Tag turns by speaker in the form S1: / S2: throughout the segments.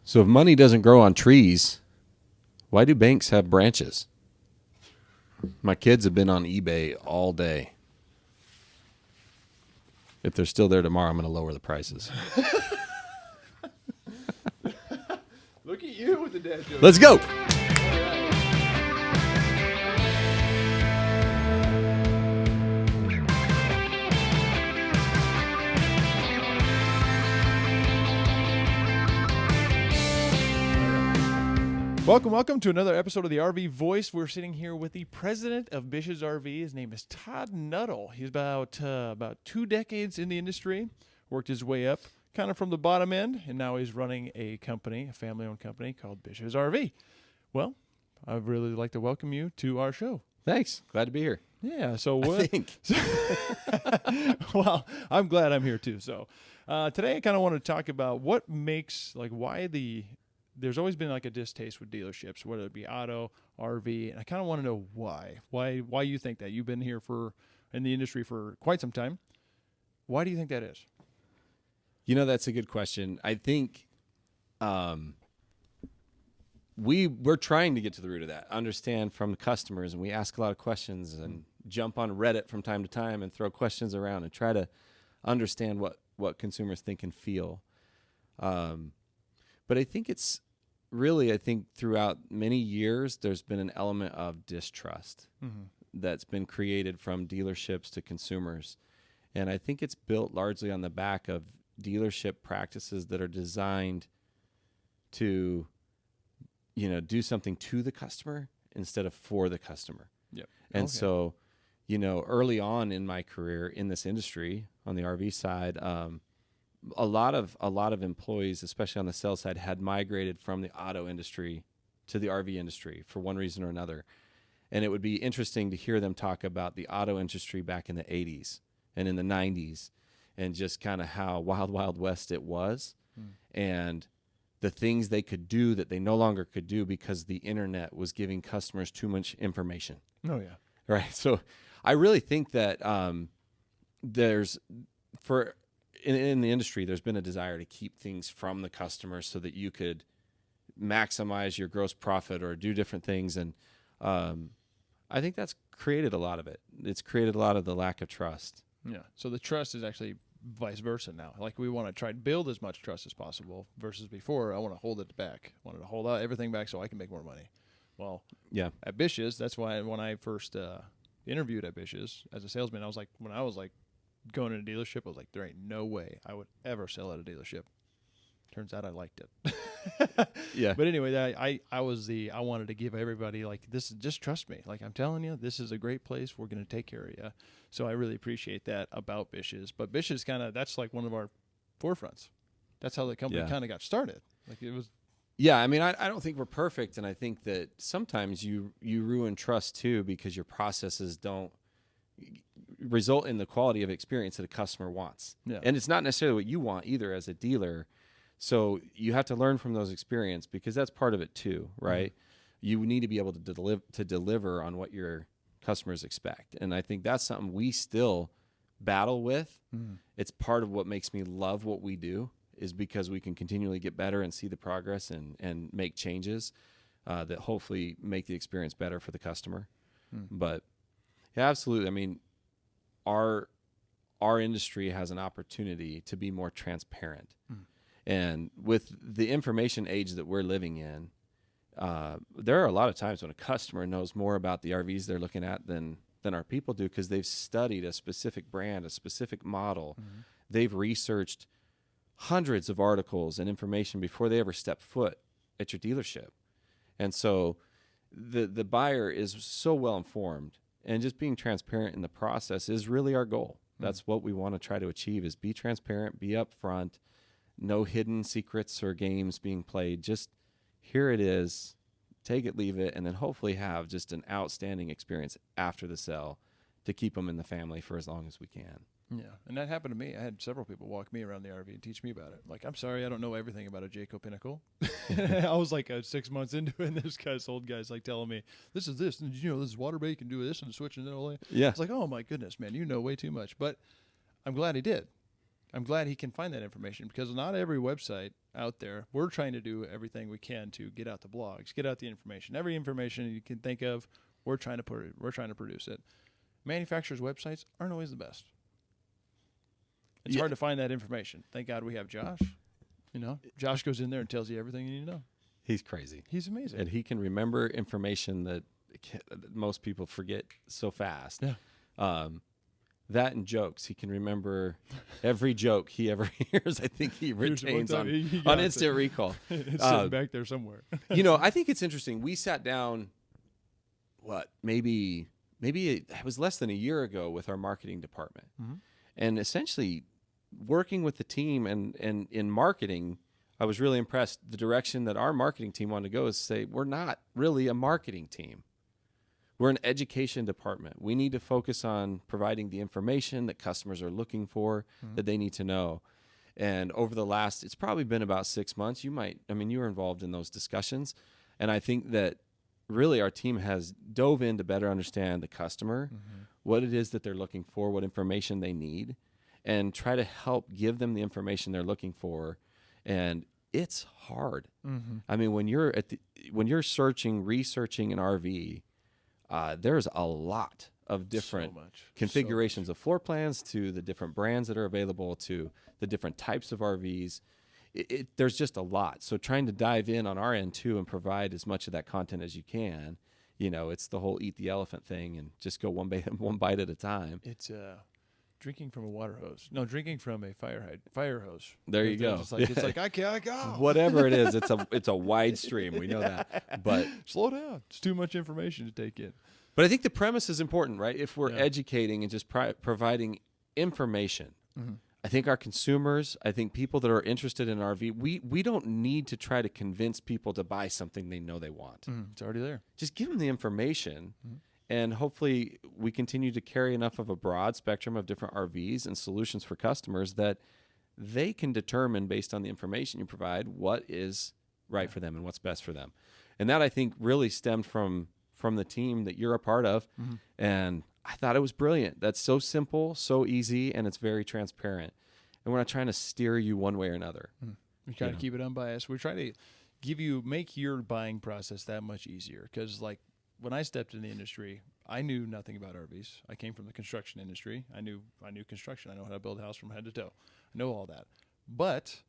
S1: So if money doesn't grow on trees, why do banks have branches? My kids have been on eBay all day. If they're still there tomorrow, I'm going to lower the prices.
S2: Look at you with the dad joke.
S1: Let's go.
S2: Welcome to another episode of the RV Voice. We're sitting here with the president of Bish's RV. His name is Todd Nuttall. He's about 2 decades in the industry, worked his way up kind of from the bottom end, and now he's running a company, a family-owned company called Bish's RV. Well, I'd really like to welcome you to our show.
S1: Thanks. Glad to be here.
S2: Yeah, so what?
S1: I think.
S2: Well, I'm glad I'm here too. So today I kind of want to talk about what makes, there's always been like a distaste with dealerships, whether it be auto, RV, and I kind of want to know why. Why you think that? You've been here in the industry for quite some time. Why do you think that is?
S1: You know, that's a good question. I think we're trying to get to the root of that, understand from customers, and we ask a lot of questions and jump on Reddit from time to time and throw questions around and try to understand what consumers think and feel. But I think it's really, throughout many years, there's been an element of distrust that's been created from dealerships to consumers. And I think it's built largely on the back of dealership practices that are designed to, do something to the customer instead of for the customer.
S2: Yep.
S1: And so, early on in my career in this industry on the RV side, a lot of employees, especially on the sales side, had migrated from the auto industry to the RV industry for one reason or another. And it would be interesting to hear them talk about the auto industry back in the 80s and in the 90s and just kind of how wild, wild west it was and the things they could do that they no longer could do because the internet was giving customers too much information.
S2: Oh, yeah.
S1: Right. So I really think that in the industry, there's been a desire to keep things from the customer so that you could maximize your gross profit or do different things. And I think that's created a lot of it. It's created a lot of the lack of trust.
S2: Yeah. So the trust is actually vice versa now. Like we want to try to build as much trust as possible versus before, I want to hold it back. I wanted to hold out everything back so I can make more money. Well, yeah. At Bish's, that's why when I first interviewed at Bish's as a salesman, I was like, going in a dealership, I was like, there ain't no way I would ever sell at a dealership. Turns out I liked it.
S1: Yeah.
S2: But anyway, I wanted to give everybody this, just trust me. Like I'm telling you, this is a great place. We're going to take care of you. So I really appreciate that about Bish's. But Bish's that's like one of our forefronts. That's how the company kind of got started. Like it was.
S1: Yeah. I mean, I don't think we're perfect. And I think that sometimes you ruin trust too, because your processes don't result in the quality of experience that a customer wants. Yeah. And it's not necessarily what you want either as a dealer. So you have to learn from those experiences because that's part of it too, right? You need to be able to deliver on what your customers expect. And I think that's something we still battle with. It's part of what makes me love what we do is because we can continually get better and see the progress and make changes that hopefully make the experience better for the customer. But yeah, absolutely. I mean, our industry has an opportunity to be more transparent. And with the information age that we're living in, there are a lot of times when a customer knows more about the RVs they're looking at than our people do because they've studied a specific brand, a specific model. They've researched hundreds of articles and information before they ever step foot at your dealership. And so the buyer is so well informed. And just being transparent in the process is really our goal. That's what we want to try to achieve is be transparent, be upfront, no hidden secrets or games being played. Just here it is, take it, leave it, and then hopefully have just an outstanding experience after the sale to keep them in the family for as long as we can.
S2: Yeah, and that happened to me. I had several people walk me around the RV and teach me about it. Like, I'm sorry, I don't know everything about a Jayco Pinnacle. I was like 6 months into it, and this old guy's like telling me, this is this, and this is water bay, you can do this and switch and all that.
S1: Yeah.
S2: It's like, oh my goodness, man, you know way too much. But I'm glad he did. I'm glad he can find that information, because not every website out there, we're trying to do everything we can to get out the blogs, get out the information. Every information you can think of, we're trying to produce it. Manufacturers' websites aren't always the best. It's hard to find that information. Thank God we have Josh. Josh goes in there and tells you everything you need to know.
S1: He's crazy.
S2: He's amazing.
S1: And he can remember information that most people forget so fast.
S2: Yeah.
S1: That and jokes. He can remember every joke he ever hears. I think he retains on instant recall.
S2: It's sitting back there somewhere.
S1: I think it's interesting. We sat down, maybe it was less than a year ago with our marketing department. Mm-hmm. And essentially working with the team and in marketing, I was really impressed. The direction that our marketing team wanted to go is say, we're not really a marketing team. We're an education department. We need to focus on providing the information that customers are looking for, that they need to know. And over the last, it's probably been about 6 months. You were involved in those discussions. And I think that really our team has dove in to better understand the customer, what it is that they're looking for, what information they need, and try to help give them the information they're looking for. And it's hard. I mean, when you're researching an RV, there's a lot of different configurations of floor plans, to the different brands that are available, to the different types of RVs. There's just a lot. So trying to dive in on our end too and provide as much of that content as you can. It's the whole eat the elephant thing and just go one bite at a time.
S2: It's drinking from a water hose. No, drinking from a fire hose.
S1: There you go.
S2: It's like I can't go.
S1: Whatever it is, it's a wide stream. We know that. But
S2: slow down. It's too much information to take in.
S1: But I think the premise is important, right? If we're educating and just providing information, I think our consumers, I think people that are interested in RV, we don't need to try to convince people to buy something they know they want.
S2: It's already there.
S1: Just give them the information. And hopefully we continue to carry enough of a broad spectrum of different RVs and solutions for customers that they can determine, based on the information you provide, what is right for them and what's best for them. And that, I think, really stemmed from the team that you're a part of. And I thought it was brilliant. That's so simple, so easy, and it's very transparent. And we're not trying to steer you one way or another.
S2: We try to keep it unbiased. We're trying to make your buying process that much easier. Because when I stepped in the industry, I knew nothing about RVs. I came from the construction industry. I knew construction. I know how to build a house from head to toe. I know all that. But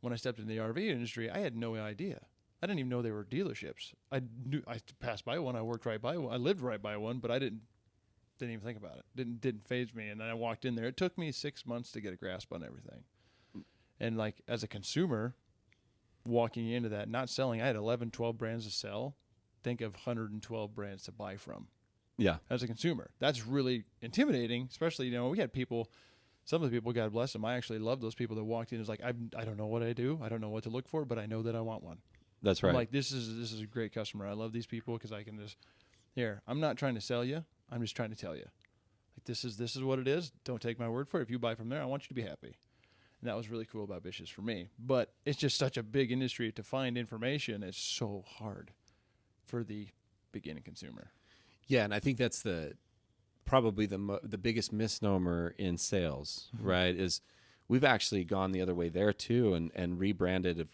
S2: when I stepped in the RV industry, I had no idea. I didn't even know they were dealerships. I passed by one. I worked right by one. I lived right by one, but I didn't even think about it. Didn't faze me. And then I walked in there. It took me 6 months to get a grasp on everything. And as a consumer, walking into that, not selling, I had 11, 12 brands to sell. Think of 112 brands to buy from.
S1: Yeah.
S2: As a consumer, that's really intimidating. Especially, we had people. Some of the people, God bless them, I actually love those people that walked in. It's like, I don't know what I do. I don't know what to look for, but I know that I want one.
S1: That's right.
S2: I'm like, this is a great customer. I love these people because I can just, I'm not trying to sell you. I'm just trying to tell you. This is what it is. Don't take my word for it. If you buy from there, I want you to be happy. And that was really cool about Bish's for me. But it's just such a big industry to find information. It's so hard for the beginning consumer.
S1: Yeah, and I think that's probably the biggest misnomer in sales, right? Is we've actually gone the other way there too and rebranded.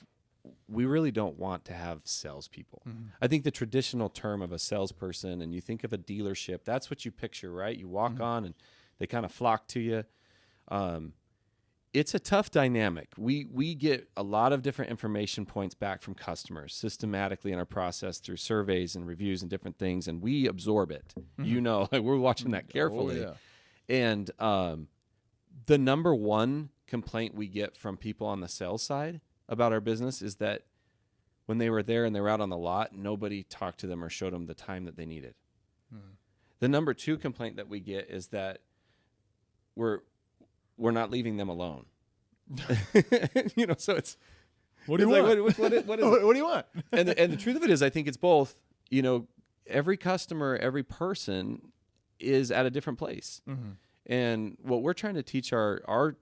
S1: We really don't want to have salespeople. I think the traditional term of a salesperson, and you think of a dealership, that's what you picture, right? You walk on and they kind of flock to you. It's a tough dynamic. We get a lot of different information points back from customers systematically in our process through surveys and reviews and different things, and we absorb it. We're watching that carefully. Oh, yeah. And the number one complaint we get from people on the sales side about our business is that when they were there and they were out on the lot, nobody talked to them or showed them the time that they needed. The number two complaint that we get is that we're not leaving them alone. So it's
S2: what do you want?
S1: What is
S2: what do you want?
S1: and the truth of it is, I think it's both. Every customer, every person is at a different place, and what we're trying to teach our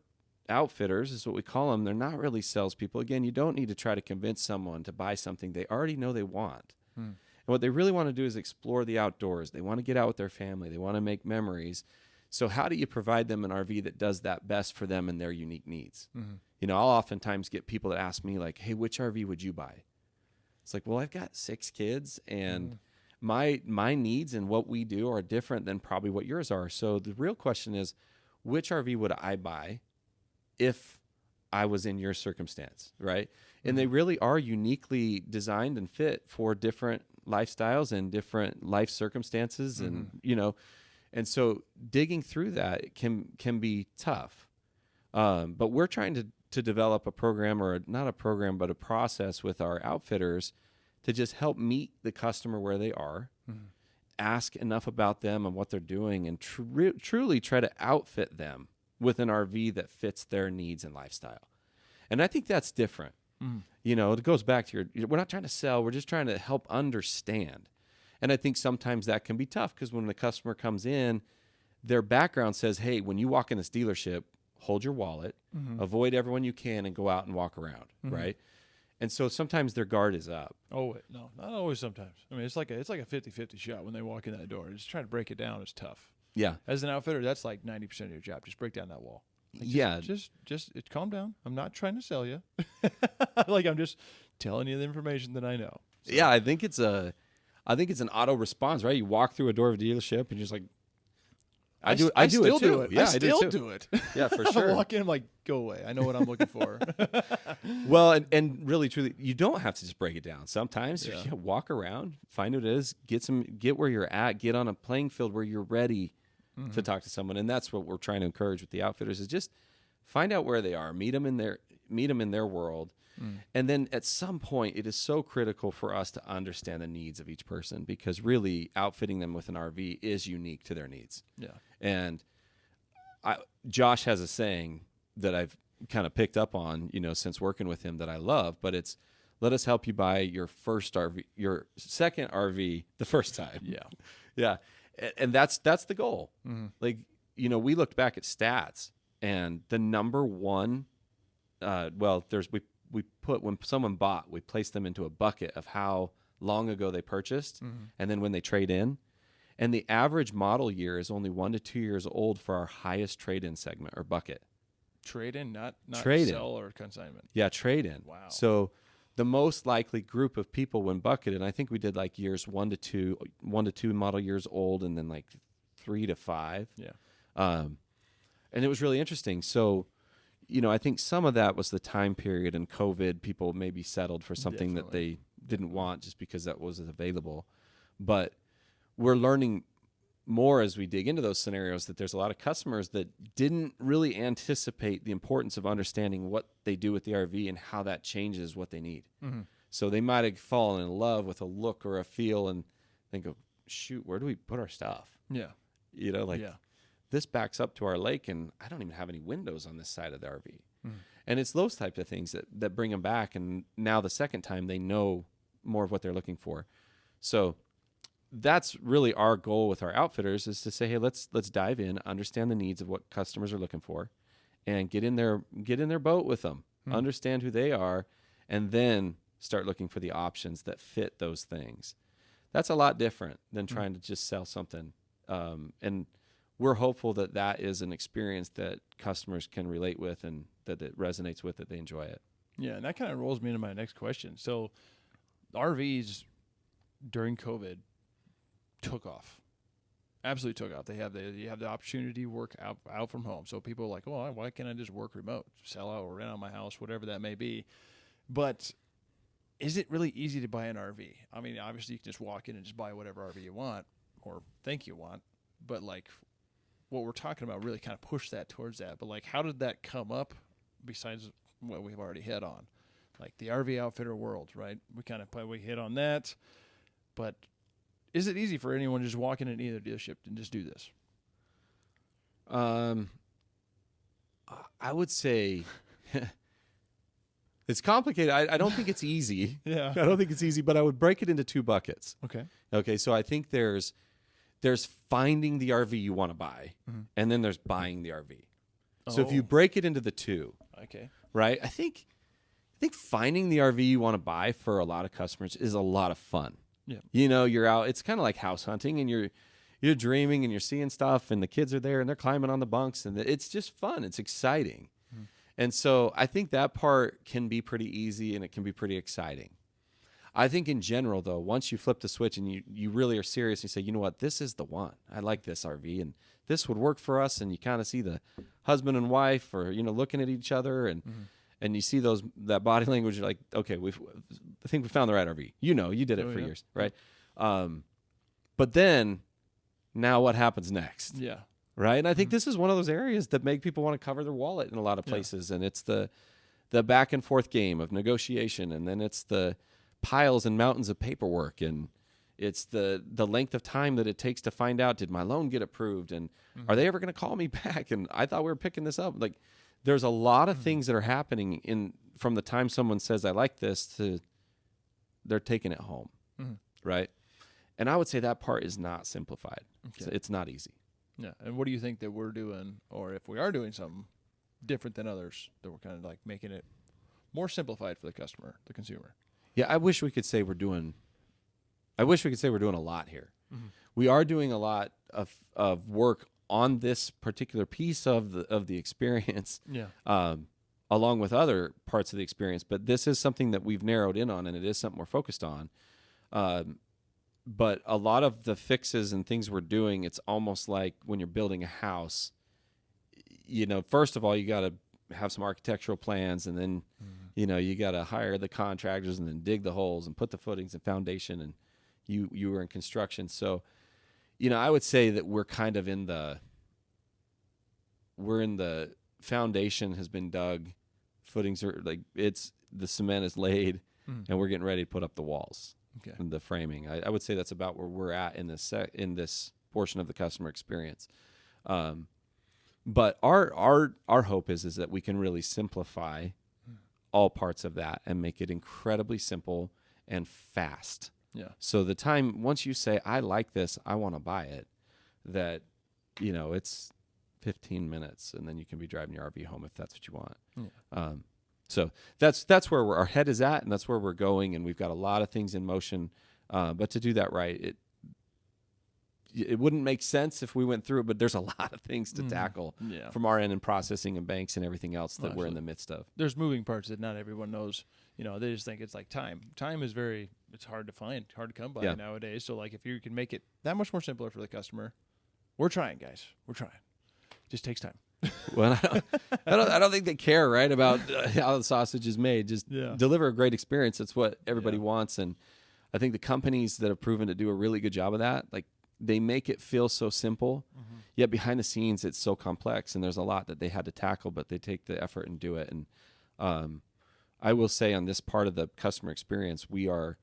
S1: outfitters is what we call them. They're not really salespeople. Again, you don't need to try to convince someone to buy something they already know they want. And what they really want to do is explore the outdoors. They want to get out with their family. They want to make memories. So how do you provide them an RV that does that best for them and their unique needs? I'll oftentimes get people that ask me like, hey, which RV would you buy? It's like, well, I've got 6 kids and my needs and what we do are different than probably what yours are. So the real question is, which RV would I buy if I was in your circumstance, right? And they really are uniquely designed and fit for different lifestyles and different life circumstances. And, and so digging through that can be tough. But we're trying to develop a program, or not a program, but a process with our outfitters to just help meet the customer where they are, ask enough about them and what they're doing, and truly try to outfit them with an RV that fits their needs and lifestyle. And I think that's different. It goes back to we're not trying to sell, we're just trying to help understand. And I think sometimes that can be tough because when the customer comes in, their background says, hey, when you walk in this dealership, hold your wallet, avoid everyone you can, and go out and walk around, right? And so sometimes their guard is up.
S2: Oh, wait, no, not always sometimes. I mean, it's like a 50-50 shot when they walk in that door. Just trying to break it down is tough.
S1: Yeah.
S2: As an outfitter, that's like 90% of your job. Just break down that wall. Just calm down. I'm not trying to sell you. I'm just telling you the information that I know. So.
S1: Yeah, I think it's an auto response, right? You walk through a door of a delership and you're just like, I do it too.
S2: Yeah, I still do it.
S1: Yeah, for sure.
S2: I walk in, I'm like, go away. I know what I'm looking for.
S1: Well, and really, truly, you don't have to just break it down. Sometimes you walk around, find what it is, get where you're at, get on a playing field where you're ready to talk to someone. And that's what we're trying to encourage with the outfitters is just find out where they are, meet them in their world. And then at some point, it is so critical for us to understand the needs of each person, because really outfitting them with an RV is unique to their needs.
S2: Yeah.
S1: And Josh has a saying that I've kind of picked up on, since working with him, that I love, but it's, let us help you buy your second RV the first time. Yeah. Yeah. And that's the goal. We looked back at stats, and the number one, we put, when someone bought, we placed them into a bucket of how long ago they purchased, and then when they trade in. And the average model year is only 1 to 2 years old for our highest trade-in segment or bucket.
S2: Trade-in, not
S1: trade-in.
S2: Sell or consignment.
S1: Yeah, trade-in.
S2: Wow.
S1: So the most likely group of people when bucketed, and I think we did like years 1 to 2 model years old, and then like 3 to 5.
S2: Yeah.
S1: And it was really interesting. So, I think some of that was the time period and COVID. People maybe settled for something that they didn't want just because that wasn't available. But we're learning more as we dig into those scenarios that there's a lot of customers that didn't really anticipate the importance of understanding what they do with the RV and how that changes what they need. So they might have fallen in love with a look or a feel and think, oh, shoot, where do we put our stuff?
S2: Yeah.
S1: This backs up to our lake, and I don't even have any windows on this side of the RV. And it's those types of things that bring them back. And now the second time, they know more of what they're looking for. So that's really our goal with our outfitters, is to say, hey, let's dive in, understand the needs of what customers are looking for, and get in their boat with them, understand who they are, and then start looking for the options that fit those things. That's a lot different than trying to just sell something. And we're hopeful that is an experience that customers can relate with, and that it resonates with, that they enjoy it.
S2: Yeah, and that kind of rolls me into my next question. So RVs during COVID took off. Absolutely took off. You have the opportunity to work out from home. So people are like, oh, why can't I just work remote? Sell out or rent out my house, whatever that may be. But is it really easy to buy an RV? I mean, obviously you can just walk in and just buy whatever RV you want or think you want. But like what we're talking about really kind of pushed that towards that. But like, how did that come up besides what we've already hit on? Like the RV outfitter world, right? We hit on that. But is it easy for anyone to just walk in at either dealership and just do this?
S1: I would say it's complicated. I don't think it's easy.
S2: Yeah.
S1: I don't think it's easy, but I would break it into 2 buckets.
S2: Okay.
S1: So I think there's finding the RV you want to buy, and then there's buying the RV. So if you break it into the 2,
S2: okay,
S1: right? I think finding the RV you want to buy for a lot of customers is a lot of fun.
S2: Yeah.
S1: You're out. It's kind of like house hunting, and you're dreaming and you're seeing stuff, and the kids are there and they're climbing on the bunks, and it's just fun. It's exciting. And so I think that part can be pretty easy and it can be pretty exciting. I think in general, though, once you flip the switch and you really are serious and you say, you know what, this is the one. I like this RV and this would work for us. And you kind of see the husband and wife or, looking at each other and you see that body language, you're like, okay, I think we found the right RV. You did it for years, right? But then now what happens next?
S2: Yeah.
S1: Right. And I think this is one of those areas that make people want to cover their wallet in a lot of places. And it's the back and forth game of negotiation. And then it's the piles and mountains of paperwork. And it's the length of time that it takes to find out, did my loan get approved? And are they ever going to call me back? And I thought we were picking this up. Like, there's a lot of things that are happening from the time someone says, I like this, to they're taking it home. Right. And I would say that part is not simplified. Okay. It's not easy.
S2: Yeah, and what do you think that we're doing, or if we are doing something different than others, that we're kind of like making it more simplified for the customer, the consumer?
S1: Yeah, I wish we could say we're doing a lot here. We are doing a lot of work on this particular piece of the experience. Yeah. Along with other parts of the experience, but this is something that we've narrowed in on, and it is something we're focused on. But a lot of the fixes and things we're doing, it's almost like when you're building a house, first of all, you got to have some architectural plans, and then, you got to hire the contractors and then dig the holes and put the footings and foundation, and you were in construction. So, I would say that we're kind of in the foundation has been dug, footings are the cement is laid, and we're getting ready to put up the walls. Okay. And the framing, I would say that's about where we're at in this portion of the customer experience. But our hope is that we can really simplify all parts of that and make it incredibly simple and fast. Yeah. So the time once you say, I like this, I want to buy it, that it's 15 minutes, and then you can be driving your RV home if that's what you want. Yeah. So that's where our head is at, and that's where we're going, and we've got a lot of things in motion. But to do that right, it wouldn't make sense if we went through it, but there's a lot of things to tackle from our end in processing and banks and everything else that we're in the midst of.
S2: There's moving parts that not everyone knows. They just think it's like time. Time is it's hard to find, hard to come by nowadays. So like if you can make it that much more simpler for the customer, we're trying, guys. We're trying. It just takes time.
S1: Well, I don't think they care, right, about how the sausage is made. Just deliver a great experience. That's what everybody wants, and I think the companies that have proven to do a really good job of that, like, they make it feel so simple, yet behind the scenes it's so complex, and there's a lot that they had to tackle, but they take the effort and do it. And I will say on this part of the customer experience, we're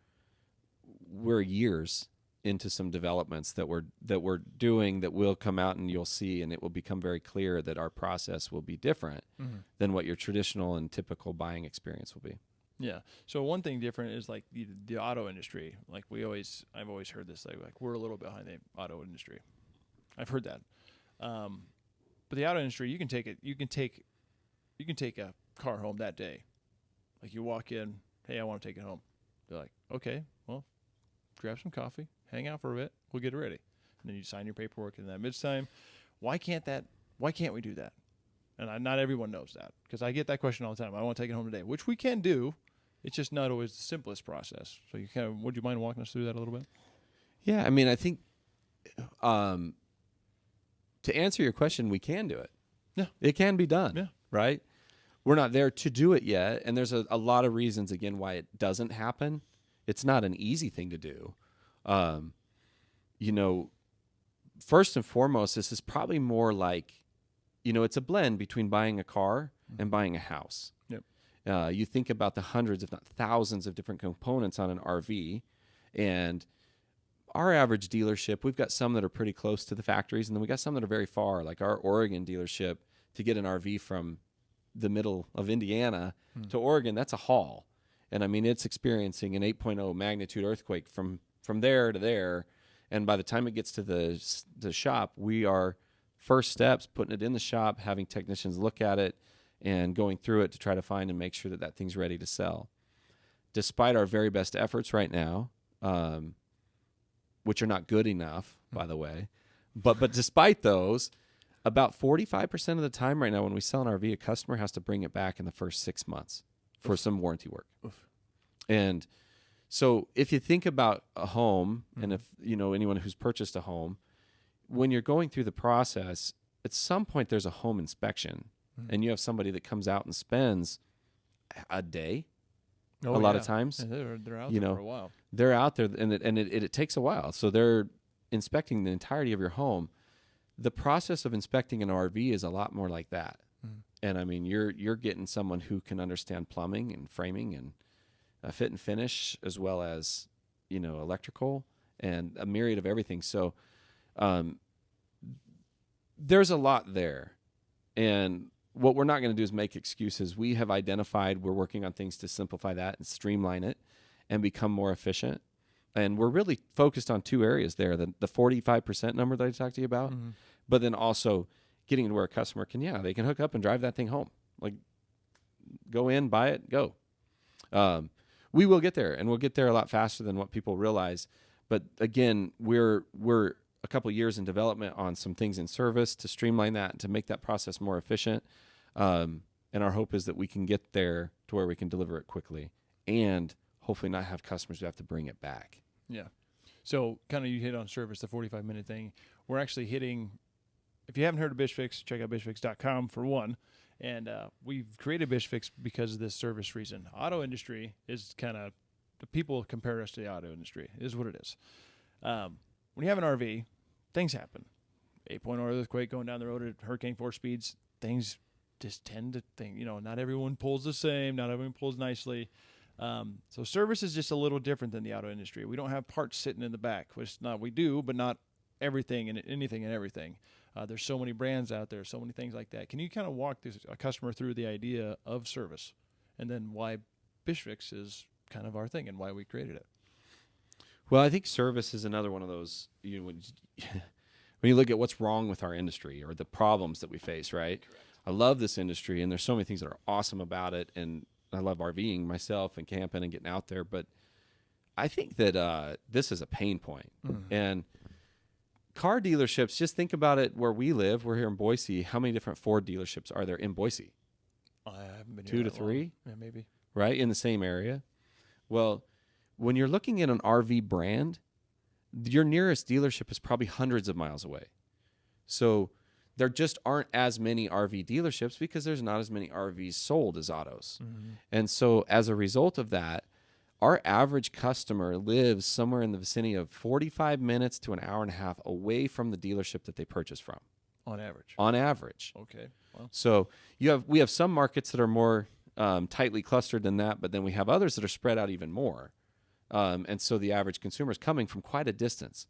S1: years into some developments that we're doing that will come out, and you'll see, and it will become very clear that our process will be different than what your traditional and typical buying experience will be.
S2: Yeah. So one thing different is like the auto industry. Like I've always heard this, like we're a little behind the auto industry. I've heard that. But the auto industry, you can take a car home that day. Like you walk in, hey, I want to take it home. They're like, okay, well, grab some coffee, hang out for a bit, we'll get it ready. And then you sign your paperwork in that midtime. Why can't we do that? And not everyone knows that, because I get that question all the time. I want to take it home today, which we can do. It's just not always the simplest process. So would you mind walking us through that a little bit?
S1: Yeah, I mean, I think to answer your question, we can do it. Yeah. It can be done. Yeah. Right? We're not there to do it yet, and there's a lot of reasons, again, why it doesn't happen. It's not an easy thing to do. First and foremost, this is probably more like, it's a blend between buying a car and buying a house. Yep. You think about the hundreds, if not thousands, of different components on an RV, and our average dealership, we've got some that are pretty close to the factories, and then we got some that are very far, like our Oregon dealership. To get an RV from the middle of Indiana to Oregon, that's a haul. And I mean, it's experiencing an 8.0 magnitude earthquake from there to there. And by the time it gets to the shop, we are first steps, putting it in the shop, having technicians look at it, and going through it to try to find and make sure that thing's ready to sell. Despite our very best efforts right now, which are not good enough, by the way, But despite those, about 45% of the time right now when we sell an RV, a customer has to bring it back in the first 6 months for some warranty work. And so if you think about a home, and if anyone who's purchased a home, when you're going through the process, at some point there's a home inspection, and you have somebody that comes out and spends a day. A lot of times,
S2: and they're out there for a while.
S1: They're out there, and it takes a while. So they're inspecting the entirety of your home. The process of inspecting an RV is a lot more like that. And I mean, you're getting someone who can understand plumbing and framing and fit and finish, as well as electrical and a myriad of everything. So there's a lot there, and what we're not going to do is make excuses. We have identified we're working on things to simplify that and streamline it and become more efficient. And we're really focused on two areas there, the 45% number that I talked to you about, but then also getting to where a customer they can hook up and drive that thing home. Like, go in, buy it, go. We will get there, and we'll get there a lot faster than what people realize. But again, we're a couple of years in development on some things in service to streamline that and to make that process more efficient. And our hope is that we can get there to where we can deliver it quickly and hopefully not have customers who have to bring it back.
S2: Yeah. So kind of you hit on service, the 45-minute thing. We're actually hitting, if you haven't heard of Bish Fix, check out BishFix.com for one. And we've created Bish Fix because of this service reason. Auto industry is kind of, the people compare us to the auto industry, is what it is. When you have an RV, things happen. 8.0 earthquake going down the road at hurricane force speeds, things just tend to think, not everyone pulls the same, not everyone pulls nicely. So service is just a little different than the auto industry. We don't have parts sitting in the back, which we do, but not everything and anything and everything. There's so many brands out there, so many things like that. Can you kind of walk a customer through the idea of service and then why BishFix is kind of our thing and why we created it?
S1: Well, I think service is another one of those, when you look at what's wrong with our industry or the problems that we face, right? Correct. I love this industry, and there's so many things that are awesome about it, and I love RVing myself and camping and getting out there, but I think that this is a pain point. And car dealerships, just think about it where we live. We're here in Boise. How many different Ford dealerships are there in Boise?
S2: I haven't been
S1: 2 to 3?
S2: Yeah, maybe.
S1: Right, in the same area. Well, when you're looking at an RV brand, your nearest dealership is probably hundreds of miles away. So there just aren't as many RV dealerships because there's not as many RVs sold as autos. And so as a result of that, our average customer lives somewhere in the vicinity of 45 minutes to an hour and a half away from the dealership that they purchase from.
S2: On average.
S1: On average.
S2: Okay. Well.
S1: So we have some markets that are more tightly clustered than that, but then we have others that are spread out even more. And so the average consumer is coming from quite a distance.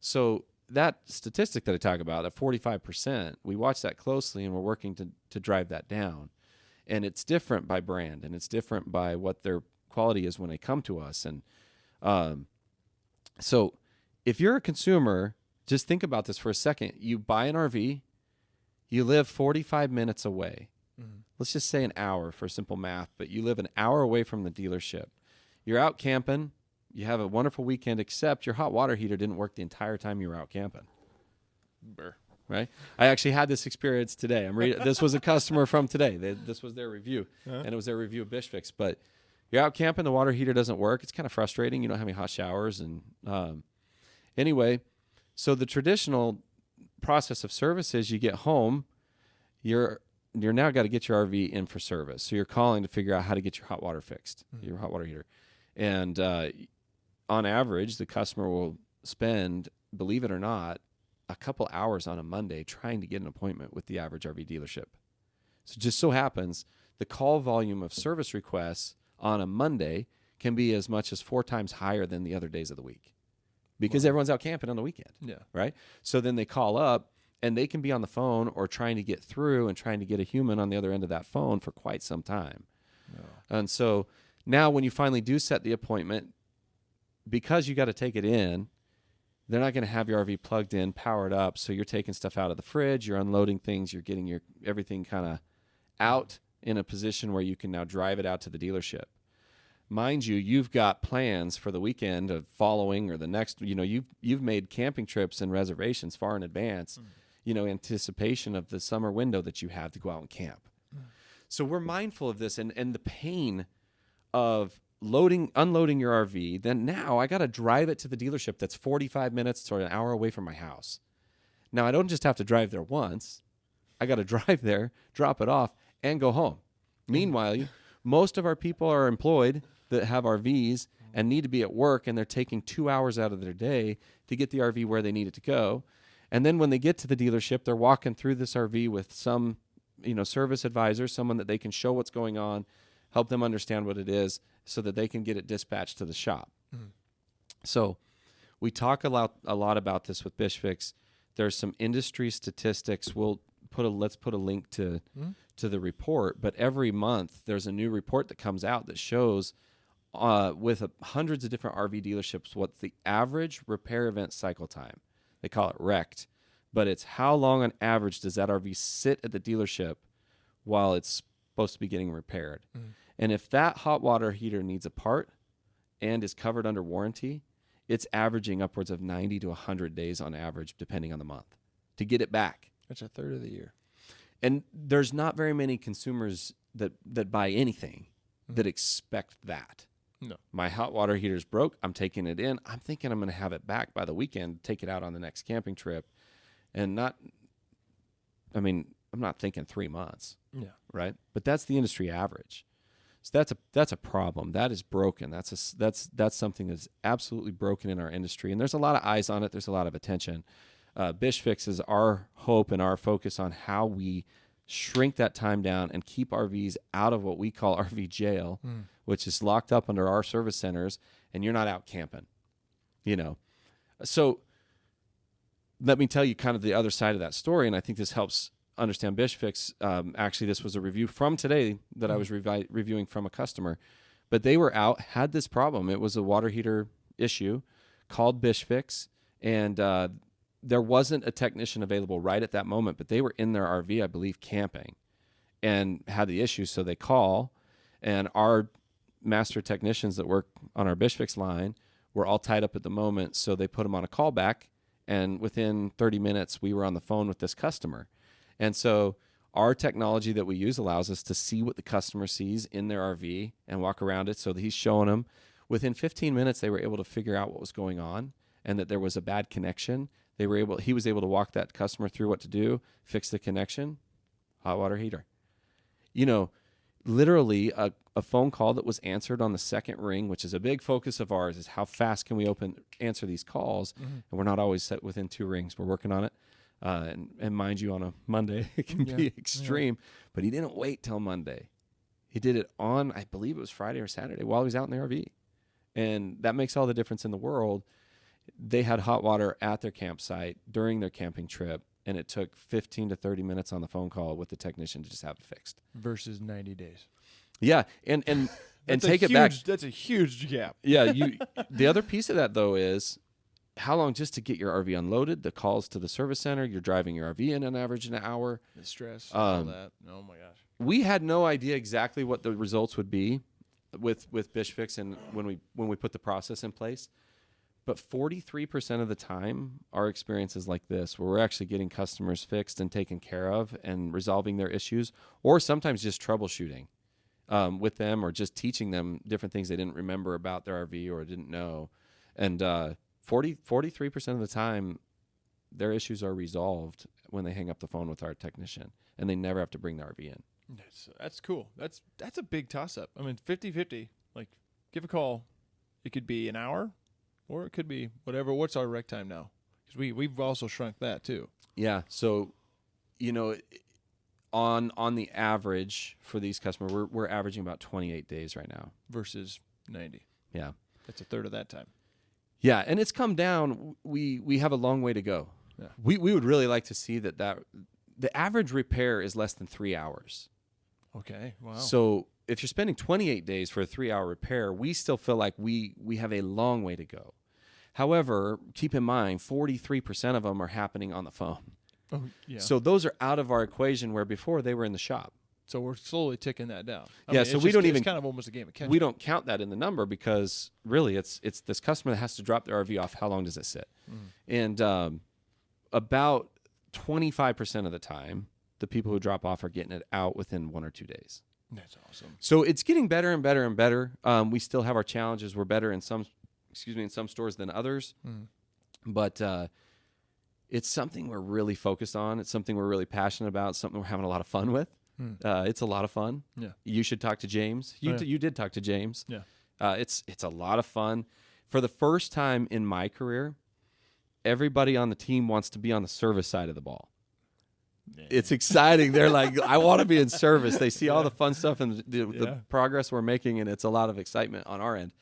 S1: So that statistic that I talk about, that 45%, we watch that closely and we're working to drive that down. And it's different by brand, and it's different by what their quality is when they come to us. And so if you're a consumer, just think about this for a second. You buy an RV, you live 45 minutes away. Let's just say an hour for simple math, but you live an hour away from the dealership. You're out camping. You have a wonderful weekend, except your hot water heater didn't work the entire time you were out camping.
S2: Burr.
S1: Right? I actually had this experience today. This was a customer from today. This was their review, and it was their review of Bish Fix. But you're out camping, the water heater doesn't work. It's kind of frustrating. You don't have any hot showers. And anyway, so the traditional process of service is you get home, you're now got to get your RV in for service. So you're calling to figure out how to get your hot water fixed, your hot water heater. And on average, the customer will spend, believe it or not, a couple hours on a Monday trying to get an appointment with the average RV dealership. So it just so happens the call volume of service requests on a Monday can be as much as 4 times higher than the other days of the week because everyone's out camping on the weekend. Yeah. Right? So then they call up, and they can be on the phone or trying to get through and trying to get a human on the other end of that phone for quite some time. Yeah. And so now when you finally do set the appointment, because you got to take it in, they're not going to have your RV plugged in, powered up. So you're taking stuff out of the fridge, you're unloading things, you're getting your everything kind of out in a position where you can now drive it out to the dealership. mind you, you've got plans for the weekend of following or the next, you've made camping trips and reservations far in advance, anticipation of the summer window that you have to go out and camp. So we're mindful of this and the pain of unloading your RV. Then now I got to drive it to the dealership that's 45 minutes to an hour away from my house. Now I don't just have to drive there once. I got to drive there, drop it off, and go home. Meanwhile, most of our people are employed that have RVs and need to be at work, and they're taking 2 hours out of their day to get the RV where they need it to go. And then when they get to the dealership, they're walking through this RV with some, service advisor, someone that they can show what's going on, help them understand what it is so that they can get it dispatched to the shop. Mm-hmm. So we talk a lot about this with Bish Fix. There's some industry statistics. Let's put a link to the report, but every month there's a new report that comes out that shows with hundreds of different RV dealerships what's the average repair event cycle time. They call it RECT, but it's how long on average does that RV sit at the dealership while it's supposed to be getting repaired. And if that hot water heater needs a part and is covered under warranty, it's averaging upwards of 90 to 100 days on average, depending on the month, to get it back.
S2: That's a third of the year.
S1: And there's not very many consumers that buy anything that expect that.
S2: No.
S1: My hot water heater's broke. I'm taking it in. I'm thinking I'm going to have it back by the weekend, take it out on the next camping trip. And I'm not thinking 3 months.
S2: Yeah.
S1: Right? But that's the industry average. So that's a problem. That is broken. That's something that's absolutely broken in our industry. And there's a lot of eyes on it. There's a lot of attention. Bish Fix is our hope and our focus on how we shrink that time down and keep RVs out of what we call RV jail, which is locked up under our service centers, and you're not out camping, So let me tell you kind of the other side of that story, and I think this helps understand Bish Fix. Actually, this was a review from today that I was reviewing from a customer, but they were out, had this problem. It was a water heater issue, called Bish Fix, and there wasn't a technician available right at that moment, but they were in their RV, I believe, camping and had the issue. So they call, and our master technicians that work on our Bish Fix line were all tied up at the moment. So they put them on a callback, and within 30 minutes, we were on the phone with this customer. And so our technology that we use allows us to see what the customer sees in their RV and walk around it. So that he's showing them. Within 15 minutes, they were able to figure out what was going on and that there was a bad connection. He was able to walk that customer through what to do, fix the connection, hot water heater. Literally a phone call that was answered on the second ring, which is a big focus of ours, is how fast can we answer these calls? Mm-hmm. And we're not always set within 2 rings. We're working on it. And mind you, on a Monday, it can be extreme. Yeah. But he didn't wait till Monday. He did it on, I believe it was Friday or Saturday, while he was out in the RV. And that makes all the difference in the world. They had hot water at their campsite during their camping trip, and it took 15 to 30 minutes on the phone call with the technician to just have it fixed.
S2: Versus 90 days.
S1: Yeah, and take it back.
S2: That's a huge gap.
S1: Yeah, the other piece of that, though, is how long just to get your RV unloaded, the calls to the service center, you're driving your RV in on average an hour.
S2: The stress, all that. Oh, my gosh.
S1: We had no idea exactly what the results would be with Bish Fix and when we put the process in place. But 43% of the time, our experience is like this, where we're actually getting customers fixed and taken care of and resolving their issues, or sometimes just troubleshooting with them or just teaching them different things they didn't remember about their RV or didn't know. And 43% of the time, their issues are resolved when they hang up the phone with our technician, and they never have to bring the RV in.
S2: That's cool. That's a big toss-up. I mean, 50-50. Like, give a call. It could be an hour. Or it could be whatever. What's our rec time now? Because we've also shrunk that too.
S1: Yeah. So, on the average for these customers, we're averaging about 28 days right now
S2: versus 90.
S1: Yeah.
S2: That's a third of that time.
S1: Yeah, and it's come down. We have a long way to go. Yeah. We would really like to see that the average repair is less than 3 hours.
S2: Okay. Wow.
S1: So if you're spending 28 days for a 3-hour repair, we still feel like we have a long way to go. However, keep in mind, 43% of them are happening on the phone.
S2: Oh, yeah.
S1: So those are out of our equation where before they were in the shop.
S2: So we're slowly ticking that down.
S1: So we don't even.
S2: It's kind of almost a game of catch.
S1: We don't count that in the number because really it's this customer that has to drop their RV off. How long does it sit? And about 25% of the time, the people who drop off are getting it out within 1 or 2 days.
S2: That's awesome.
S1: So it's getting better and better and better. We still have our challenges. We're better in some stores than others, but it's something we're really focused on. It's something we're really passionate about. It's something we're having a lot of fun with. It's a lot of fun.
S2: Yeah.
S1: You should talk to James. You did talk to James.
S2: Yeah.
S1: It's a lot of fun. For the first time in my career, everybody on the team wants to be on the service side of the ball. Yeah. It's exciting. They're like, I want to be in service. They see all the fun stuff and the progress we're making, and it's a lot of excitement on our end.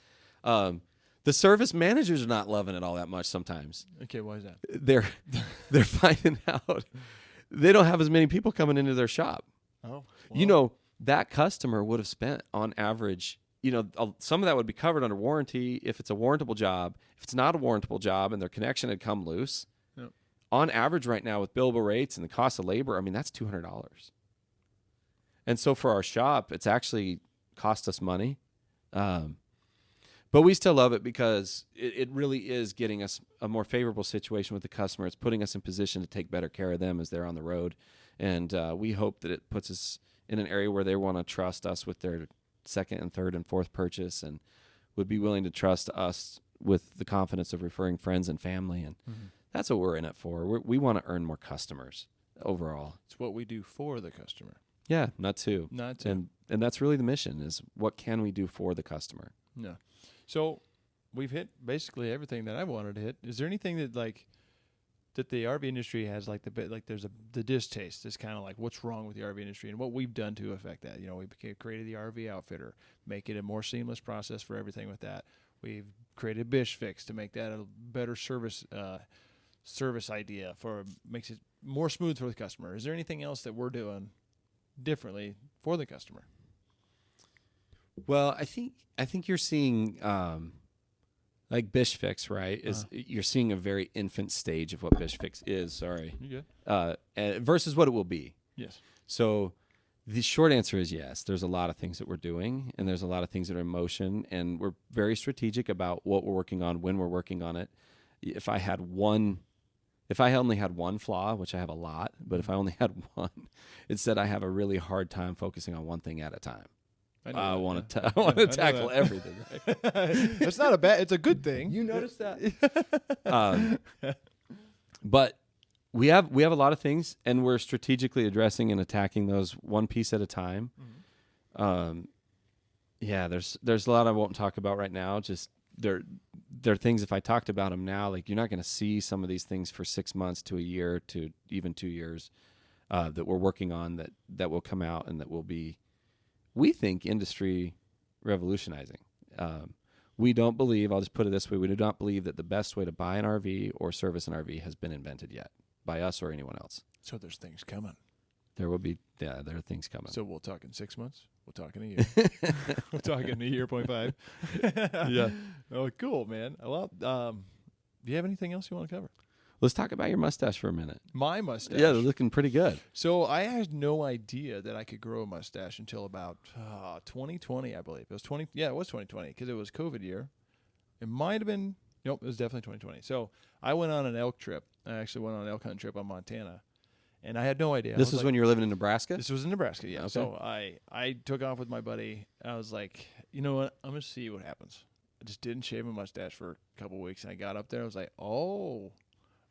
S1: The service managers are not loving it all that much sometimes.
S2: Okay, why is that?
S1: They're finding out they don't have as many people coming into their shop.
S2: Oh,
S1: well. That customer would have spent on average, some of that would be covered under warranty if it's a warrantable job. If it's not a warrantable job and their connection had come loose, on average right now with billable rates and the cost of labor, that's $200. And so for our shop, it's actually cost us money. But we still love it because it really is getting us a more favorable situation with the customer. It's putting us in position to take better care of them as they're on the road. And we hope that it puts us in an area where they want to trust us with their second and third and fourth purchase and would be willing to trust us with the confidence of referring friends and family. And that's what we're in it for. We want to earn more customers overall.
S2: It's what we do for the customer.
S1: Yeah, not to. And that's really the mission is what can we do for the customer?
S2: Yeah. So we've hit basically everything that I wanted to hit. Is there anything that that the RV industry has there's the distaste? It's kind of like what's wrong with the RV industry and what we've done to affect that. We created the RV Outfitter, make it a more seamless process for everything with that. We've created Bish Fix to make that a better service idea makes it more smooth for the customer. Is there anything else that we're doing differently for the customer?
S1: Well, I think you're seeing like Bish Fix, right? You're seeing a very infant stage of what Bish Fix is. Sorry,
S2: you good?
S1: Versus what it will be.
S2: Yes.
S1: So the short answer is yes. There's a lot of things that we're doing, and there's a lot of things that are in motion, and we're very strategic about what we're working on, when we're working on it. If I only had one flaw, which I have a lot, but if I only had one, it's that I have a really hard time focusing on one thing at a time. I want to tackle everything. Right?
S2: It's not a bad. It's a good thing.
S1: You notice that? But we have a lot of things, and we're strategically addressing and attacking those one piece at a time. There's a lot I won't talk about right now. Just there are things, if I talked about them now, like you're not going to see some of these things for 6 months to a year to even 2 years that we're working on that will come out and that will be, we think, industry revolutionizing. We don't believe, I'll just put it this way, we do not believe that the best way to buy an RV or service an RV has been invented yet by us or anyone else.
S2: So there's things coming.
S1: There will be, there are things coming.
S2: So we'll talk in 6 months. We'll talk in a year. We'll talk in a year, 0.5.
S1: Yeah.
S2: Oh, cool, man. Well, do you have anything else you want to cover?
S1: Let's talk about your mustache for a minute.
S2: My mustache?
S1: Yeah, they're looking pretty good.
S2: So I had no idea that I could grow a mustache until about 2020, I believe. It was 2020 because it was COVID year. It might have been, nope, it was definitely 2020. So I went on an elk trip. I actually went on an elk hunting trip on Montana. And I had no idea.
S1: This was when you were living in Nebraska?
S2: This was in Nebraska, yeah.
S1: Okay.
S2: So I took off with my buddy. I was like, you know what? I'm going to see what happens. I just didn't shave my mustache for a couple of weeks. And I got up there. I was like, oh,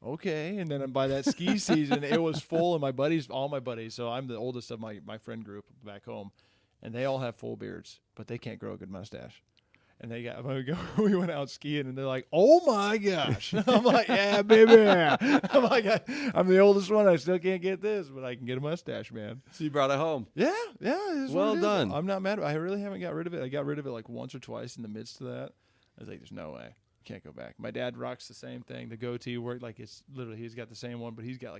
S2: okay. And then by that ski season, it was full. And all my buddies, so I'm the oldest of my friend group back home. And they all have full beards, but they can't grow a good mustache. And we went out skiing, and they're like, "Oh my gosh!" I'm like, "Yeah, baby." I'm like, "I'm the oldest one. I still can't get this, but I can get a mustache, man."
S1: So you brought it home.
S2: Yeah.
S1: Well done.
S2: I'm not mad. I really haven't got rid of it. I got rid of it like once or twice in the midst of that. I was like, "There's no way. Can't go back." My dad rocks the same thing. The goatee worked like it's literally he's got the same one, but he's got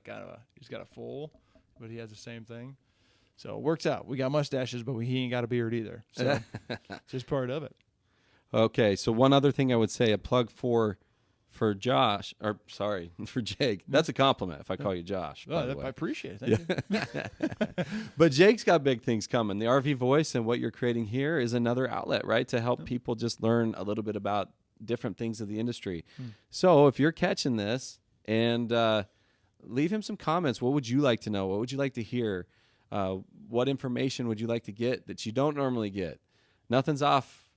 S2: he's got a full, but he has the same thing. So it works out. We got mustaches, but he ain't got a beard either. So it's just part of it.
S1: Okay, so one other thing I would say, a plug for For Josh, or sorry, for Jake, that's a compliment if I call you Josh.
S2: I appreciate it. Thank you.
S1: But Jake's got big things coming. The RV Voice and what you're creating here is another outlet, right, to help people just learn a little bit about different things of the industry. So if you're catching this, and leave him some comments. What would you like to know? What would you like to hear? What information would you like to get that you don't normally get? Nothing's off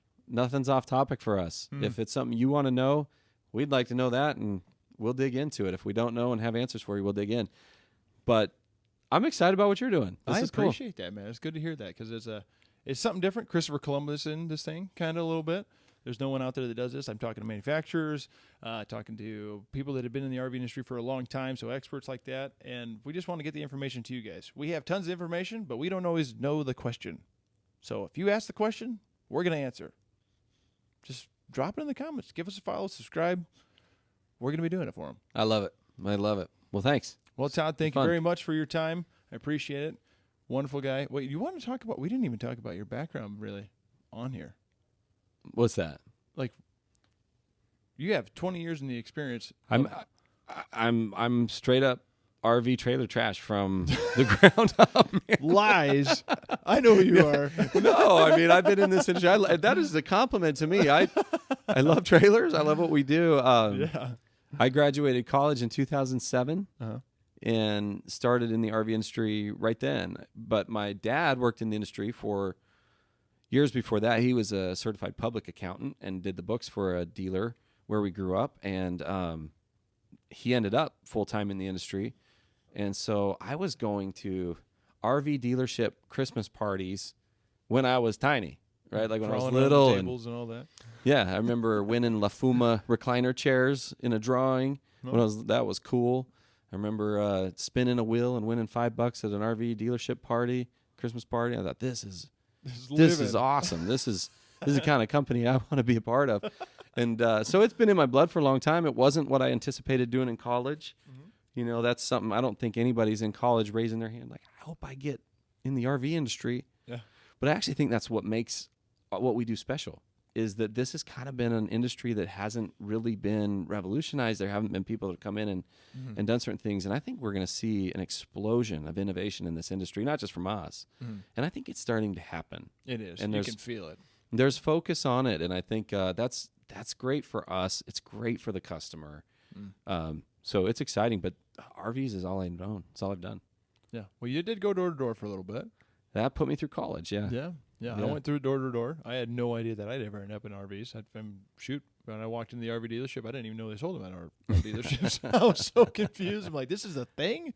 S1: topic for us. If it's something you want to know, we'd like to know that, and we'll dig into it. If we don't know and have answers for you, we'll dig in. But I'm excited about what you're doing. This is cool.
S2: I appreciate that, man. It's good to hear that because it's something different. Christopher Columbus in this thing, kind of a little bit. There's no one out there that does this. I'm talking to manufacturers, talking to people that have been in the RV industry for a long time, so experts like that. And we just want to get the information to you guys. We have tons of information, but we don't always know the question. So if you ask the question, we're going to answer. Just drop it in the comments. Give us a follow, subscribe. We're going to be doing it for them.
S1: I love it. Well, thanks.
S2: Well, Todd, thank you very much for your time. I appreciate it. Wonderful guy. Wait, you want to talk about, we didn't even talk about your background really on here.
S1: What's that?
S2: Like, you have 20 years in the experience.
S1: I'm straight up RV trailer trash from the ground up. Man.
S2: Lies. I know who you are.
S1: No, I mean, I've been in this industry. That is a compliment to me. I love trailers. I love what we do. I graduated college in 2007 and started in the RV industry right then. But my dad worked in the industry for years before that. He was a certified public accountant and did the books for a dealer where we grew up. And he ended up full-time in the industry. And so I was going to RV dealership Christmas parties when I was tiny, right? Like when I was little.
S2: Tables and all that.
S1: Yeah, I remember winning La Fuma recliner chairs in a drawing. That was cool. I remember spinning a wheel and winning $5 at an RV dealership party, Christmas party. I thought, this is awesome. This is the kind of company I want to be a part of. And so it's been in my blood for a long time. It wasn't what I anticipated doing in college. You know, that's something I don't think anybody's in college raising their hand like, I hope I get in the RV industry.
S2: Yeah.
S1: But I actually think that's what makes what we do special, is that this has kind of been an industry that hasn't really been revolutionized. There haven't been people that have come in and done certain things. And I think we're going to see an explosion of innovation in this industry, not just from us. And I think it's starting to happen.
S2: It is.
S1: And
S2: you can feel it.
S1: There's focus on it. And I think that's great for us. It's great for the customer. So it's exciting, but RVs is all I've known. It's all I've done.
S2: Yeah. Well, you did go door to door for a little bit.
S1: That put me through college, yeah.
S2: Yeah. I went through door to door. I had no idea that I'd ever end up in RVs. When I walked in the RV dealership, I didn't even know they sold them at our dealerships. I was so confused. I'm like, this is a thing?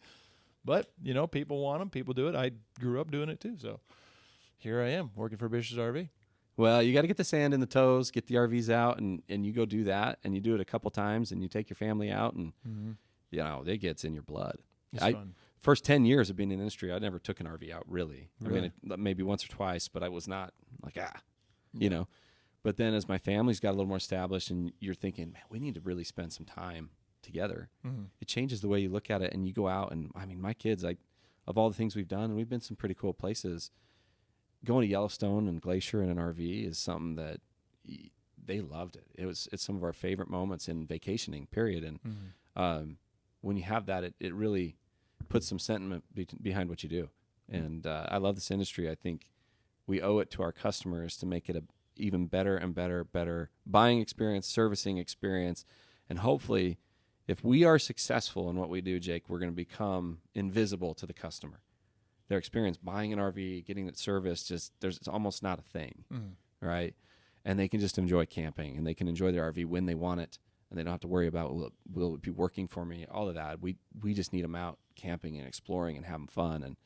S2: But, you know, people want them. People do it. I grew up doing it too. So here I am working for Bish's RV.
S1: Well, you got to get the sand in the toes, get the RVs out, and you go do that, and you do it a couple times, and you take your family out, and, you know, it gets in your blood.
S2: It's fun.
S1: First 10 years of being in the industry, I never took an RV out, really. I mean, maybe once or twice, but I was not like, you know. But then as my family's got a little more established, and you're thinking, man, we need to really spend some time together, it changes the way you look at it, and you go out, and, I mean, my kids, of all the things we've done, and we've been some pretty cool places, going to Yellowstone and Glacier in an RV is something that they loved it. It's some of our favorite moments in vacationing, period. And when you have that, it really puts some sentiment behind what you do. And I love this industry. I think we owe it to our customers to make it a even better and better buying experience, servicing experience. And hopefully, if we are successful in what we do, Jake, we're going to become invisible to the customer. Their experience buying an RV, getting it serviced, it's almost not a thing, right? And they can just enjoy camping, and they can enjoy their RV when they want it, and they don't have to worry about, will it be working for me, all of that. We just need them out camping and exploring and having fun and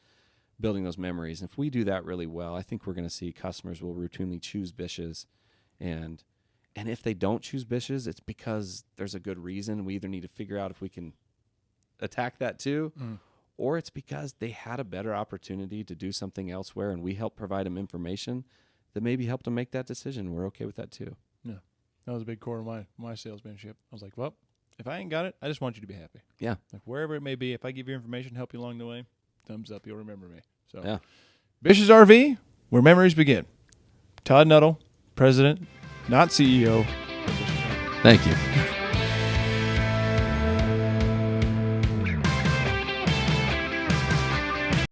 S1: building those memories. And if we do that really well, I think we're going to see customers will routinely choose Bish's. And if they don't choose Bish's, it's because there's a good reason. We either need to figure out if we can attack that too, or it's because they had a better opportunity to do something elsewhere, and we helped provide them information that maybe helped them make that decision. We're okay with that too.
S2: Yeah, that was a big core of my salesmanship. I was like, well, if I ain't got it, I just want you to be happy.
S1: Yeah.
S2: Like wherever it may be, if I give you information, help you along the way, thumbs up, you'll remember me. So,
S1: yeah.
S2: Bish's RV, where memories begin. Todd Nuttall, President, not CEO.
S1: Thank you.